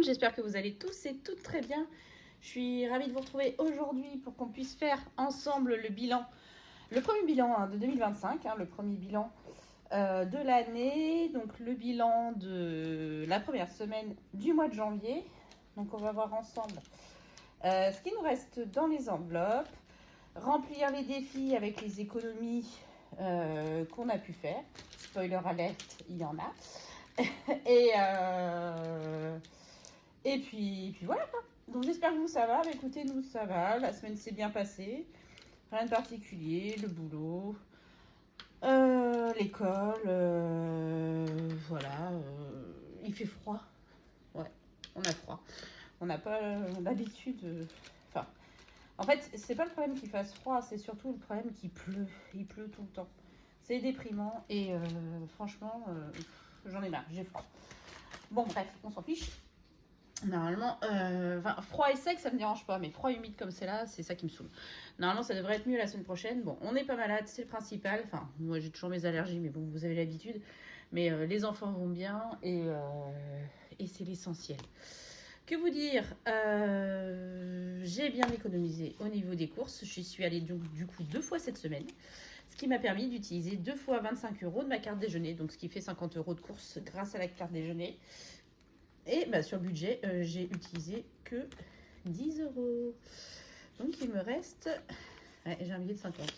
j'espère que vous allez tous et toutes très bien. Je suis ravie de vous retrouver aujourd'hui pour qu'on puisse faire ensemble le bilan, le premier bilan de 2025, le premier bilan de l'année, donc le bilan de la première semaine du mois de janvier. Donc on va voir ensemble ce qui nous reste dans les enveloppes, remplir les défis avec les économies qu'on a pu faire. Spoiler alert, il y en a. Et puis voilà quoi. Donc j'espère que vous ça va. Écoutez, nous ça va. La semaine s'est bien passée. Rien de particulier. Le boulot, l'école, voilà. Il fait froid. Ouais, on a froid. On n'a pas l'habitude. Enfin, en fait, c'est pas le problème qu'il fasse froid, c'est surtout le problème qu'il pleut. Il pleut tout le temps. C'est déprimant et franchement, j'en ai marre. J'ai froid. Bon, bref, on s'en fiche. Normalement, froid et sec, ça me dérange pas, mais froid humide comme c'est là, c'est ça qui me saoule. Normalement, ça devrait être mieux la semaine prochaine. Bon, on n'est pas malade, c'est le principal. Enfin, moi, j'ai toujours mes allergies, mais bon, vous avez l'habitude. Mais les enfants vont bien et c'est l'essentiel. Que vous dire, j'ai bien économisé au niveau des courses. Je suis allée du coup 2 fois cette semaine, ce qui m'a permis d'utiliser 2 fois 25 € de ma carte déjeuner, donc ce qui fait 50 € de courses grâce à la carte déjeuner. Et sur le budget, j'ai utilisé que 10 €. Donc il me reste, j'ai un billet de 50.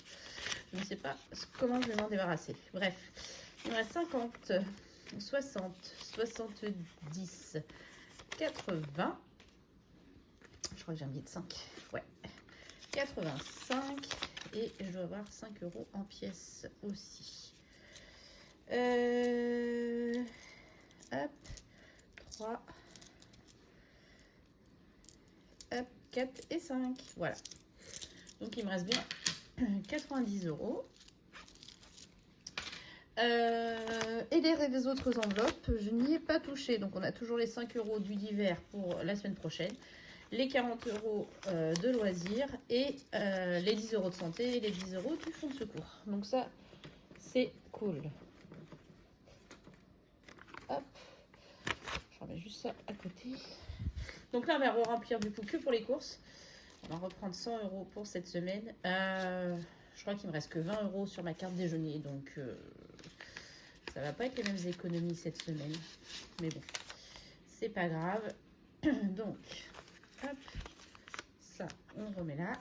Je ne sais pas comment je vais m'en débarrasser. Bref, il me reste 50, 60, 70, 80. Je crois que j'ai un billet de 5. Ouais. 85. Et je dois avoir 5 € en pièces aussi. Hop. 3. Hop. 4 et 5. Voilà. Donc il me reste bien 90 €. Et les autres enveloppes, je n'y ai pas touché. Donc on a toujours les 5 € du divers pour la semaine prochaine, les 40 € de loisirs et les 10 € de santé et les 10 € du fonds de secours. Donc ça, c'est cool. Hop, je remets juste ça à côté. Donc là, on va remplir du coup que pour les courses. On va reprendre 100 € pour cette semaine. Je crois qu'il me reste que 20 € sur ma carte déjeuner, donc ça va pas être les mêmes économies cette semaine. Mais bon, c'est pas grave. Donc, hop, ça, on remet là.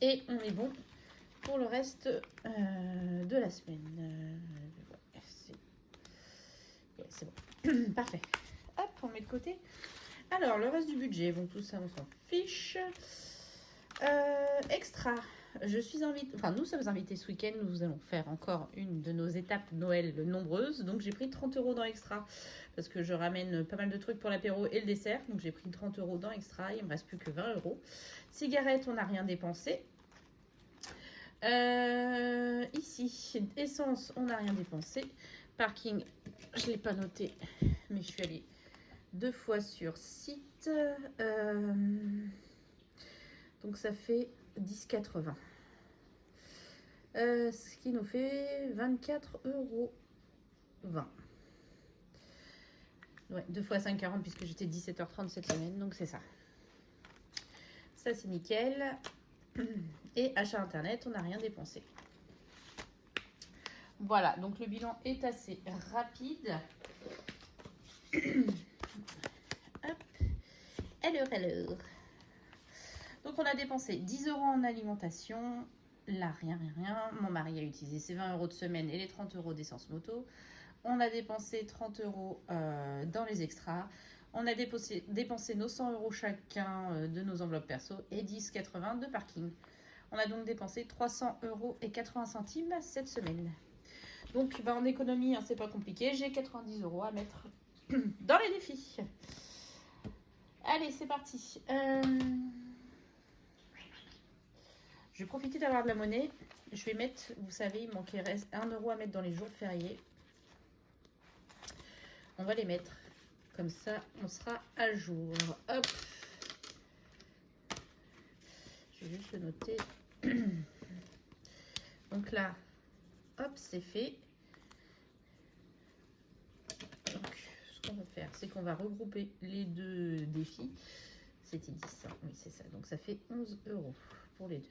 Et on est bon pour le reste de la semaine. C'est bon. Parfait. Hop, on met de côté. Alors, le reste du budget, bon, tout ça, on s'en fiche. Extra. Nous sommes invités ce week-end. Nous allons faire encore une de nos étapes Noël nombreuses. Donc, j'ai pris 30 € dans Extra parce que je ramène pas mal de trucs pour l'apéro et le dessert. Donc, j'ai pris 30 € dans Extra. Il me reste plus que 20 €. Cigarettes, on n'a rien dépensé. Ici, essence, on n'a rien dépensé. Parking, je ne l'ai pas noté, mais je suis allée 2 fois sur site. Donc ça fait 10,80. Ce qui nous fait 24,20 €. Ouais, 2 fois 5,40 puisque j'étais 17h30 cette semaine, donc c'est ça. Ça c'est nickel. Et achat internet, on n'a rien dépensé. Voilà, donc le bilan est assez rapide. Hop. Alors. Donc on a dépensé 10 € en alimentation. Là, rien. Mon mari a utilisé ses 20 € de semaine et les 30 € d'essence moto. On a dépensé 30 € dans les extras. On a dépensé nos 100 € chacun de nos enveloppes perso et 10,80 € de parking. On a donc dépensé 300,80 € cette semaine. Donc en économie, c'est pas compliqué. J'ai 90 € à mettre dans les défis. Allez, c'est parti. Je vais profiter d'avoir de la monnaie. Je vais mettre, vous savez, il manquait 1 € à mettre dans les jours fériés. On va les mettre. Comme ça, on sera à jour. Hop. Je vais juste le noter. Donc là, hop, c'est fait. Donc, ce qu'on va faire, c'est qu'on va regrouper les deux défis. C'était 10, hein. Oui, c'est ça. Donc, ça fait 11 € pour les deux.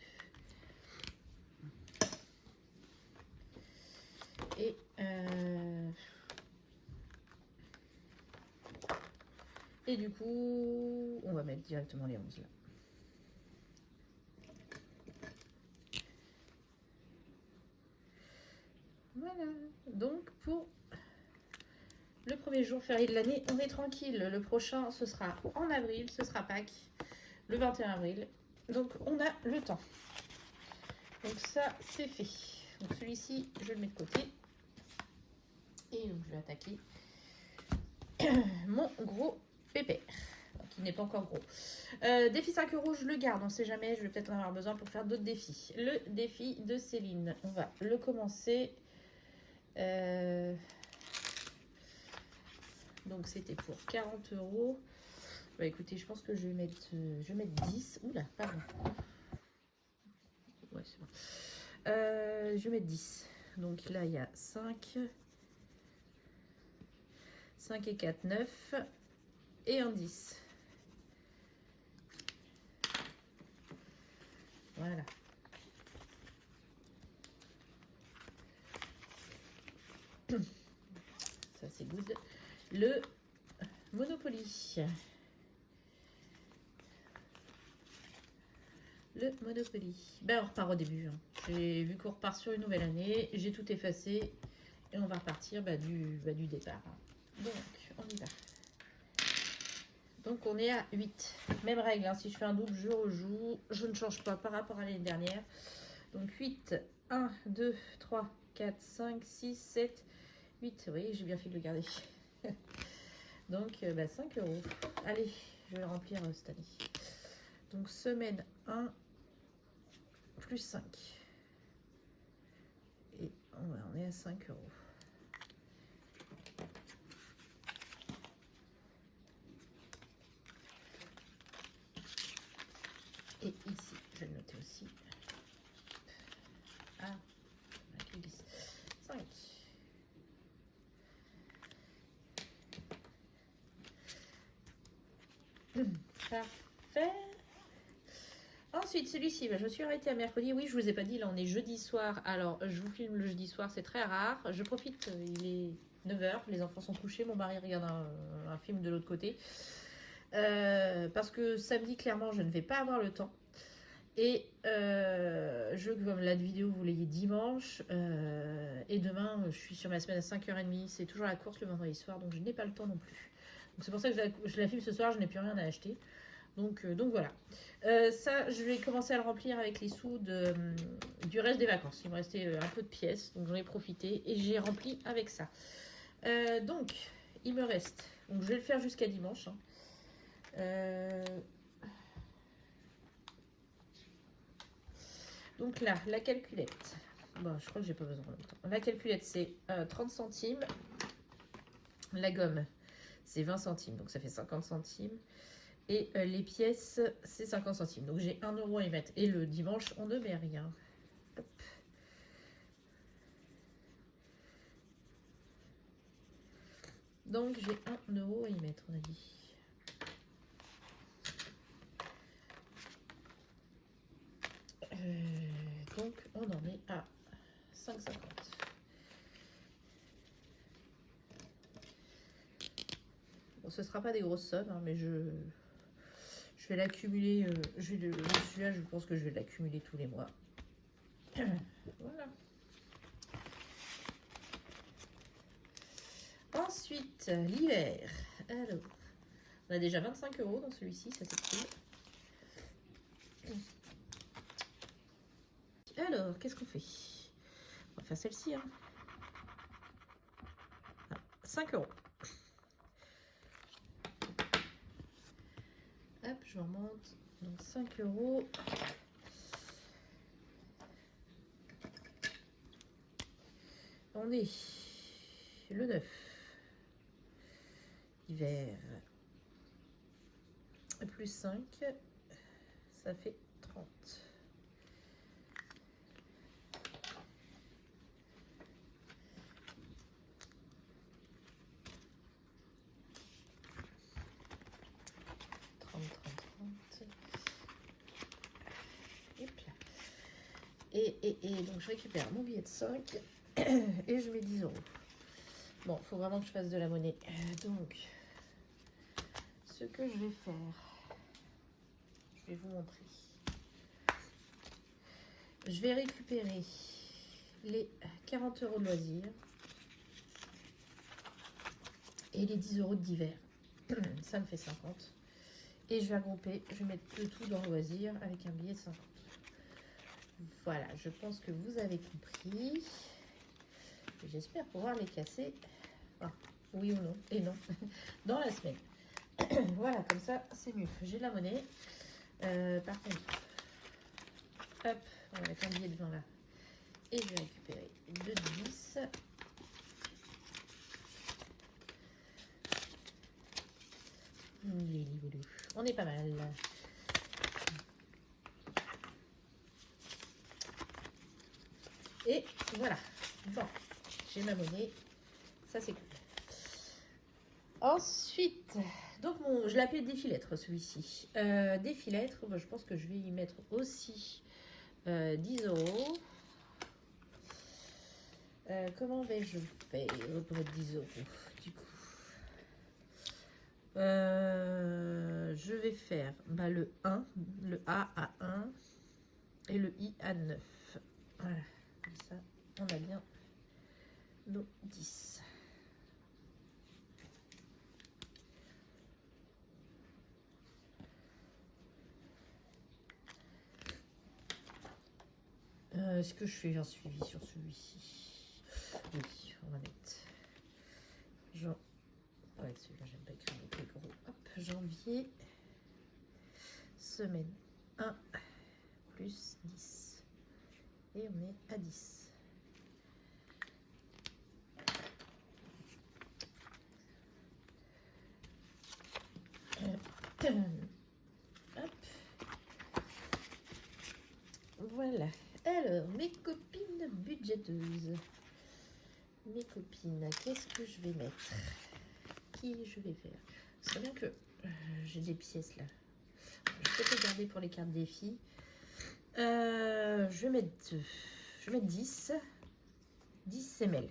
Et du coup, on va mettre directement les 11 là. Voilà. Donc, pour le premier jour férié de l'année, on est tranquille. Le prochain, ce sera en avril, ce sera Pâques, le 21 avril. Donc, on a le temps. Donc, ça, c'est fait. Donc, celui-ci, je le mets de côté. Et donc, je vais attaquer mon gros pépère, qui n'est pas encore gros. Défi 5 €, je le garde, on ne sait jamais, je vais peut-être en avoir besoin pour faire d'autres défis. Le défi de Céline, on va le commencer. Donc c'était pour 40 €. Bah écoutez, je pense que je vais mettre 10. Oula, pardon. Ouais, c'est bon. Je vais mettre 10. Donc là, il y a 5. 5 et 4, 9. Et un 10. Voilà. Ça, c'est good. Le Monopoly. Le Monopoly. Ben, on repart au début. Hein. J'ai vu qu'on repart sur une nouvelle année. J'ai tout effacé. Et on va repartir du départ. Donc, on y va. Donc, on est à 8. Même règle. Hein. Si je fais un double, je rejoue. Je ne change pas par rapport à l'année dernière. Donc, 8. 1, 2, 3, 4, 5, 6, 7, 8. Oui, j'ai bien fait de le garder. Donc, 5 €. Allez, je vais le remplir cette année. Donc, semaine 1, plus 5. Et on est à 5 €. Et ici, je vais le noter aussi. Ah, 5. Parfait. Ensuite, celui-ci, je me suis arrêtée à mercredi. Oui, je vous ai pas dit, là on est jeudi soir. Alors, je vous filme le jeudi soir, c'est très rare. Je profite, il est 9 h, les enfants sont couchés, mon mari regarde un film de l'autre côté. Parce que samedi, clairement, je ne vais pas avoir le temps. Et je veux que comme la vidéo, vous l'ayez dimanche. Et demain, je suis sur ma semaine à 5h30. C'est toujours la course le vendredi soir, donc je n'ai pas le temps non plus. Donc c'est pour ça que je la filme ce soir, je n'ai plus rien à acheter. Donc voilà. Ça, je vais commencer à le remplir avec les sous du reste des vacances. Il me restait un peu de pièces, donc j'en ai profité et j'ai rempli avec ça. Donc, il me reste. Donc, je vais le faire jusqu'à dimanche. Hein. Donc là, la calculette. Bon, je crois que j'ai pas besoin longtemps. La calculette, c'est 30 centimes. La gomme, c'est 20 centimes. Donc, ça fait 50 centimes. Et les pièces, c'est 50 centimes. Donc, j'ai 1 € à y mettre. Et le dimanche, on ne met rien. Hop. Donc, j'ai 1 € à y mettre, on a dit. Donc, on en est à 5,50. Bon, ce ne sera pas des grosses sommes, hein, mais je vais l'accumuler. Celui-là, je pense que je vais l'accumuler tous les mois. Voilà. Ensuite, l'hiver. Alors, on a déjà 25 € dans celui-ci, ça c'est cool. Alors, qu'est-ce qu'on fait? On va faire celle-ci. Hein. 5 €. Hop, je remonte. Donc 5 €. On est le 9. Hiver. Plus 5. Ça fait 30. donc je récupère mon billet de 5 et je mets 10 euros. Bon, il faut vraiment que je fasse de la monnaie. Donc, ce que je vais faire, je vais vous montrer. Je vais récupérer les 40 euros de loisirs et les 10 euros de divers. Ça me fait 50. Et je vais regrouper, je vais mettre le tout dans loisirs avec un billet de 50. Voilà, je pense que vous avez compris. J'espère pouvoir les casser, oui ou non, et non, dans la semaine. Voilà, comme ça, c'est mieux. J'ai de la monnaie. Par contre, hop, on va mettre un billet de 20 là. Et je vais récupérer 2 de 10. On est pas mal. Et voilà. Bon, j'ai ma monnaie. Ça, c'est cool. Ensuite, donc je l'appelle défi-lettres celui-ci. Défi-lettres, je pense que je vais y mettre aussi 10 euros. Comment vais-je faire pour 10 euros du coup je vais faire le 1, le A à 1 et le I à 9. Voilà, comme ça, on a bien nos 10. Est-ce que je fais un suivi sur celui-ci? Oui, on va mettre. Ouais, celui-là, j'aime pas écrire les gros. Hop, janvier, semaine 1 plus 10. Et on est à 10. Hop. Voilà. Alors, mes copines budgéteuses. Mes copines, qu'est-ce que je vais mettre? Qui je vais faire? C'est bien que j'ai des pièces là. Je peux les garder pour les cartes défis. Je vais mettre 10. 10 ml.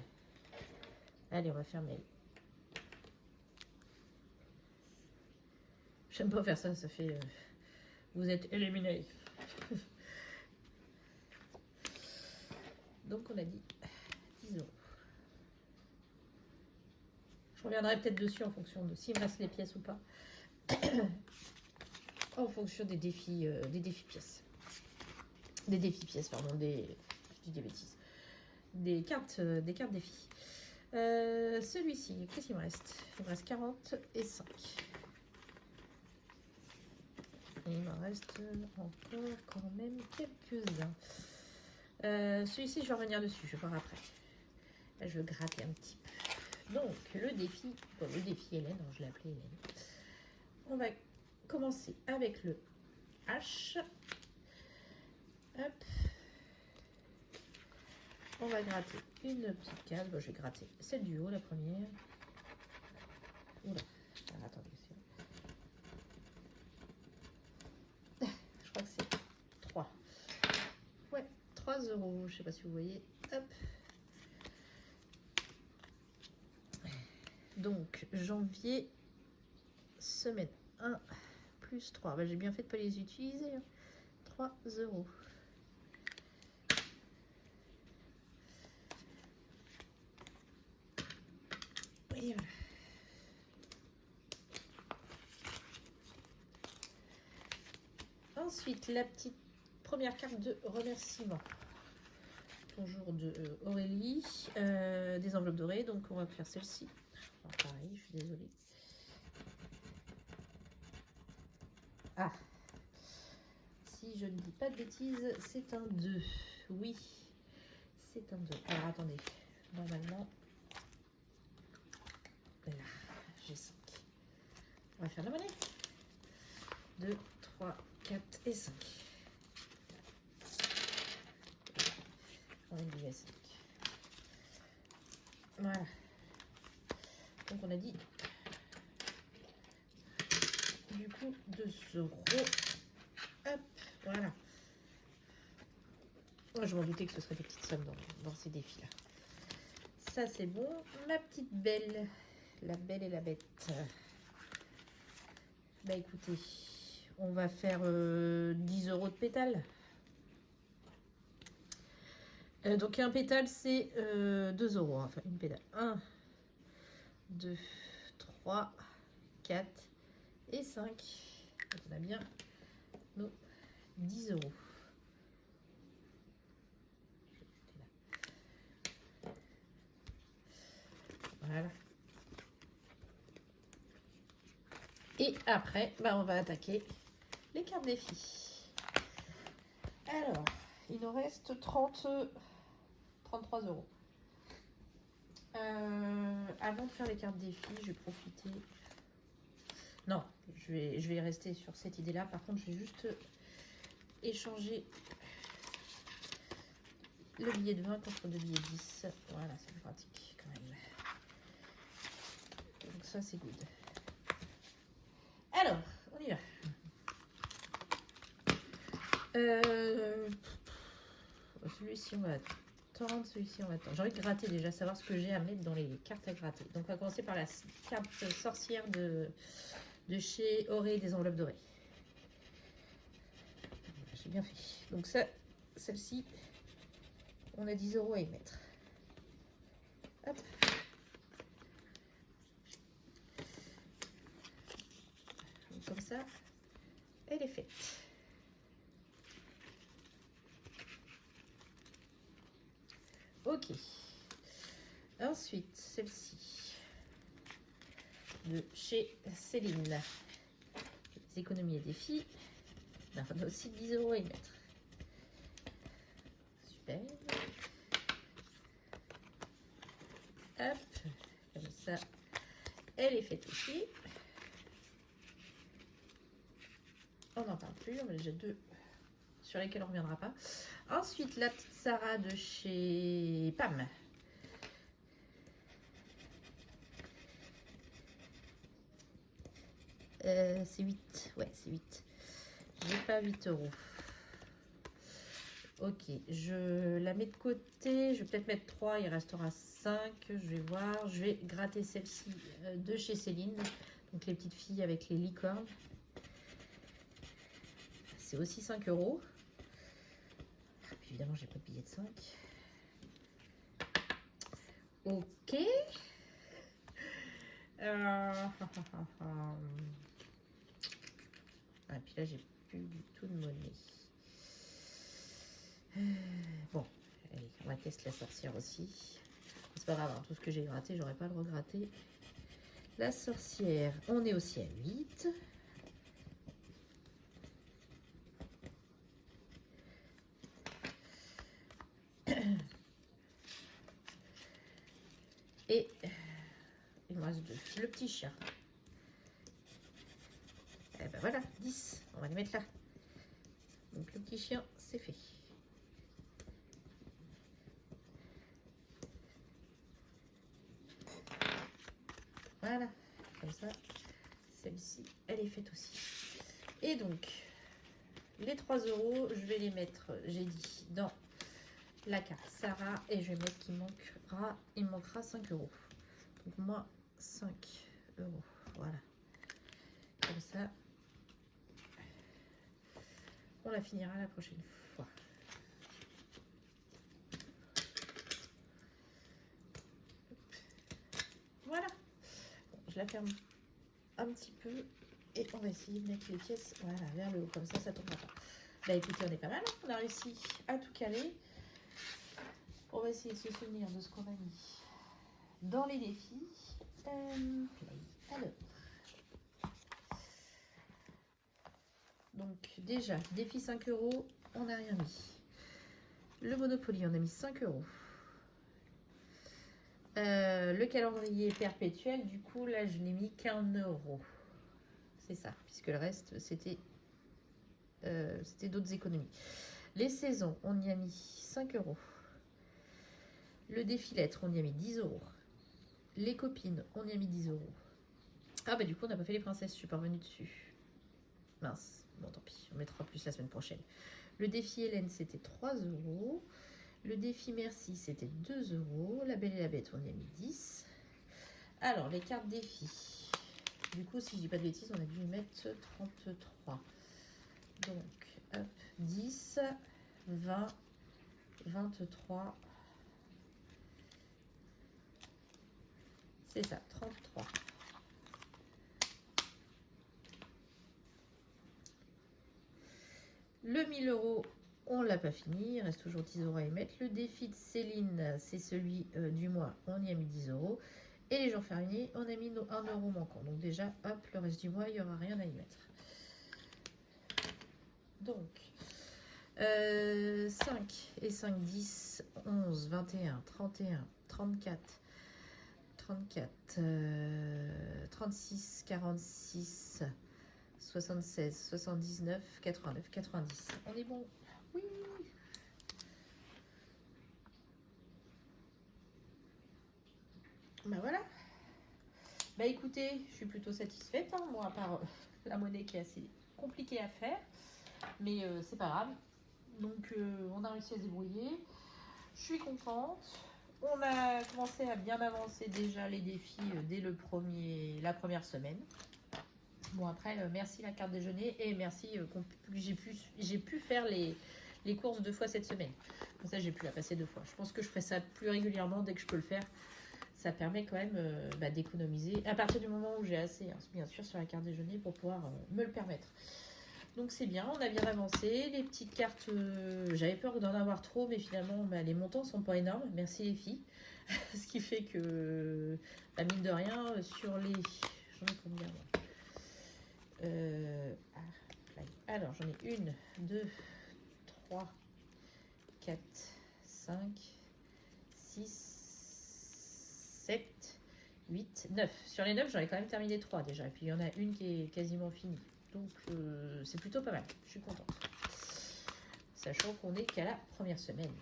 Allez, on va faire mail. J'aime pas faire ça, ça fait... vous êtes éliminé. Donc on a dit 10 euros. Je reviendrai peut-être dessus en fonction de s'il me reste les pièces ou pas. En fonction des défis pièces. Des défis pièces, pardon, je dis des bêtises. Des cartes défis. Celui-ci, qu'est-ce qu'il me reste? Il me reste 40 et 5. Et il me reste encore quand même quelques-uns. Celui-ci, je vais revenir dessus, je vais voir après. Là, je vais gratter un petit peu. Donc, le défi Hélène, alors je l'ai appelé Hélène. On va commencer avec le H. Hop. On va gratter une petite case. Bon, je vais gratter celle du haut, la première. Oula. Alors, attendez. Je crois que c'est 3. Ouais, 3 euros. Je sais pas si vous voyez. Hop. Donc, janvier, semaine 1 plus 3. Bah, j'ai bien fait de ne pas les utiliser. 3 euros. Et voilà. Ensuite, la petite première carte de remerciement. Toujours de Aurélie. Des enveloppes dorées. Donc, on va faire celle-ci. Alors, pareil, je suis désolée. Ah, si je ne dis pas de bêtises, c'est un 2. Oui, c'est un 2. Alors, attendez. Normalement, là, j'ai 5. On va faire la monnaie. 2, 3, 4 et 5. On a dit 5. Voilà. Donc, on a dit du coup 2 euros. Hop, voilà. Moi, je m'en doutais que ce serait des petites sommes dans ces défis-là. Ça, c'est bon. Ma petite belle. La belle et la bête. Bah écoutez, on va faire 10 euros de pétale. Donc un pétale, c'est 2 euros. Enfin, une pétale. 1, 2, 3, 4 et 5. Donc on a bien nos 10 euros. Voilà. Et après, bah, on va attaquer les cartes défis. Alors, il nous reste 33 euros. Avant de faire les cartes défis, je vais profiter. Non, je vais rester sur cette idée-là. Par contre, je vais juste échanger le billet de 20 contre 2 billets de 10. Voilà, c'est plus pratique quand même. Donc ça, c'est good. Alors, on y va. Celui-ci, on va attendre. Celui-ci, on va attendre. J'ai envie de gratter déjà, savoir ce que j'ai à mettre dans les cartes à gratter. Donc, on va commencer par la carte sorcière de chez Auré des enveloppes dorées. J'ai bien fait. Donc, ça, celle-ci, on a 10 euros à y mettre. Hop. Donc, comme ça, elle est faite. Ok. Ensuite, celle-ci de chez Céline. Les économies et défis. On a aussi 10 euros à y mettre. Super. Hop. Comme ça, elle est faite aussi. On n'en parle plus. On a déjà 2 sur lesquels on ne reviendra pas. Ensuite, la petite Sarah de chez Pam. C'est 8. Ouais, c'est 8. J'ai pas 8 euros. Ok, je la mets de côté. Je vais peut-être mettre 3. Il restera 5. Je vais voir. Je vais gratter celle-ci de chez Céline. Donc les petites filles avec les licornes. C'est aussi 5 euros. Évidemment, j'ai pas de billet de 5. Ok. Et puis là, j'ai plus du tout de monnaie. Bon, allez, on va tester la sorcière aussi. C'est pas grave, hein, tout ce que j'ai gratté, j'aurais pas à le regratter. La sorcière, on est aussi à 8. Et il me reste 2. Le petit chien. Et ben voilà, 10. On va le mettre là. Donc le petit chien, c'est fait. Voilà, comme ça, celle-ci, elle est faite aussi. Et donc, les 3 euros, je vais les mettre, j'ai dit, dans la carte Sarah. Et je vais mettre qu'il manquera, il me manquera 5 euros. Donc moi, 5 euros. Voilà. Comme ça, on la finira la prochaine fois. Voilà. Bon, je la ferme un petit peu et on va essayer de mettre les pièces, voilà, vers le haut, comme ça tombera pas. Bah écoutez, on est pas mal, hein, on a réussi à tout caler. On va essayer de se souvenir de ce qu'on a mis dans les défis. Alors, donc déjà, défi 5 euros, on n'a rien mis. Le Monopoly, on a mis 5 euros. Le calendrier perpétuel, du coup, là, je n'ai mis qu'1 euro. C'est ça, puisque le reste, c'était d'autres économies. Les saisons, on y a mis 5 euros. Le défi lettres, on y a mis 10 euros. Les copines, on y a mis 10 euros. Ah, bah du coup, on n'a pas fait les princesses, je suis pas revenue dessus. Mince. Bon, tant pis, on mettra plus la semaine prochaine. Le défi Hélène, c'était 3 euros. Le défi Merci, c'était 2 euros. La Belle et la Bête, on y a mis 10. Alors, les cartes défi. Du coup, si je dis pas de bêtises, on a dû mettre 33. Donc, hop, 10, 20, 23. C'est ça, 33. Le 1000 euros, on l'a pas fini. Il reste toujours 10 euros à y mettre. Le défi de Céline, c'est celui du mois. On y a mis 10 euros. Et les jours fériés, on a mis nos 1 euro manquant. Donc déjà, hop, le reste du mois, il n'y aura rien à y mettre. Donc, 5 et 5, 10, 11, 21, 31, 34, 34, 36, 46, 76, 79, 89, 90. On est bon. Oui. Ben voilà. Bah écoutez, je suis plutôt satisfaite, hein, moi, à part la monnaie qui est assez compliquée à faire. Mais c'est pas grave. Donc on a réussi à se débrouiller. Je suis contente. On a commencé à bien avancer déjà les défis dès la première semaine. Bon après, merci la carte déjeuner et merci que j'ai pu faire les courses 2 fois cette semaine. Comme ça, j'ai pu la passer 2 fois. Je pense que je ferai ça plus régulièrement dès que je peux le faire. Ça permet quand même d'économiser à partir du moment où j'ai assez, hein, bien sûr, sur la carte déjeuner pour pouvoir me le permettre. Donc c'est bien, on a bien avancé. Les petites cartes, j'avais peur d'en avoir trop, mais finalement, les montants sont pas énormes. Merci les filles. Ce qui fait que, mine de rien, sur les... J'en ai combien alors, j'en ai 1, 2, 3, 4, 5, 6, 7, 8, 9. Sur les 9, j'en ai quand même terminé 3 déjà. Et puis, il y en a une qui est quasiment finie. Donc, c'est plutôt pas mal. Je suis contente. Sachant qu'on est qu'à la première semaine.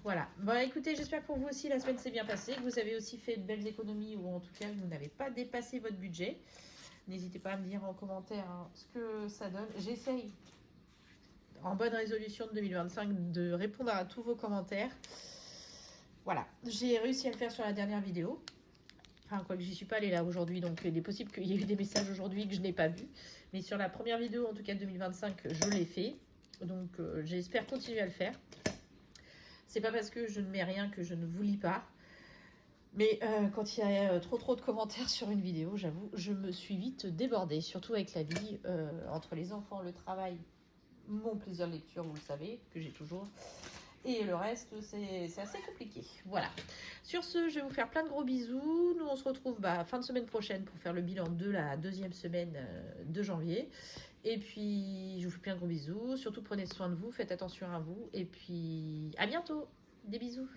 Voilà. Bon, écoutez, j'espère que pour vous aussi, la semaine s'est bien passée. Que vous avez aussi fait de belles économies ou en tout cas, vous n'avez pas dépassé votre budget. N'hésitez pas à me dire en commentaire ce que ça donne. J'essaye, en bonne résolution de 2025, de répondre à tous vos commentaires. Voilà. J'ai réussi à le faire sur la dernière vidéo. Enfin, quoi que j'y suis pas allée là aujourd'hui, donc il est possible qu'il y ait eu des messages aujourd'hui que je n'ai pas vus. Mais sur la première vidéo, en tout cas de 2025, je l'ai fait. Donc j'espère continuer à le faire. C'est pas parce que je ne mets rien que je ne vous lis pas. Mais quand il y a trop de commentaires sur une vidéo, j'avoue, je me suis vite débordée. Surtout avec la vie, entre les enfants, le travail, mon plaisir de lecture, vous le savez, que j'ai toujours. Et le reste, c'est assez compliqué. Voilà. Sur ce, je vais vous faire plein de gros bisous. Nous, on se retrouve fin de semaine prochaine pour faire le bilan de la 2e semaine de janvier. Et puis, je vous fais plein de gros bisous. Surtout, prenez soin de vous, faites attention à vous. Et puis, à bientôt. Des bisous.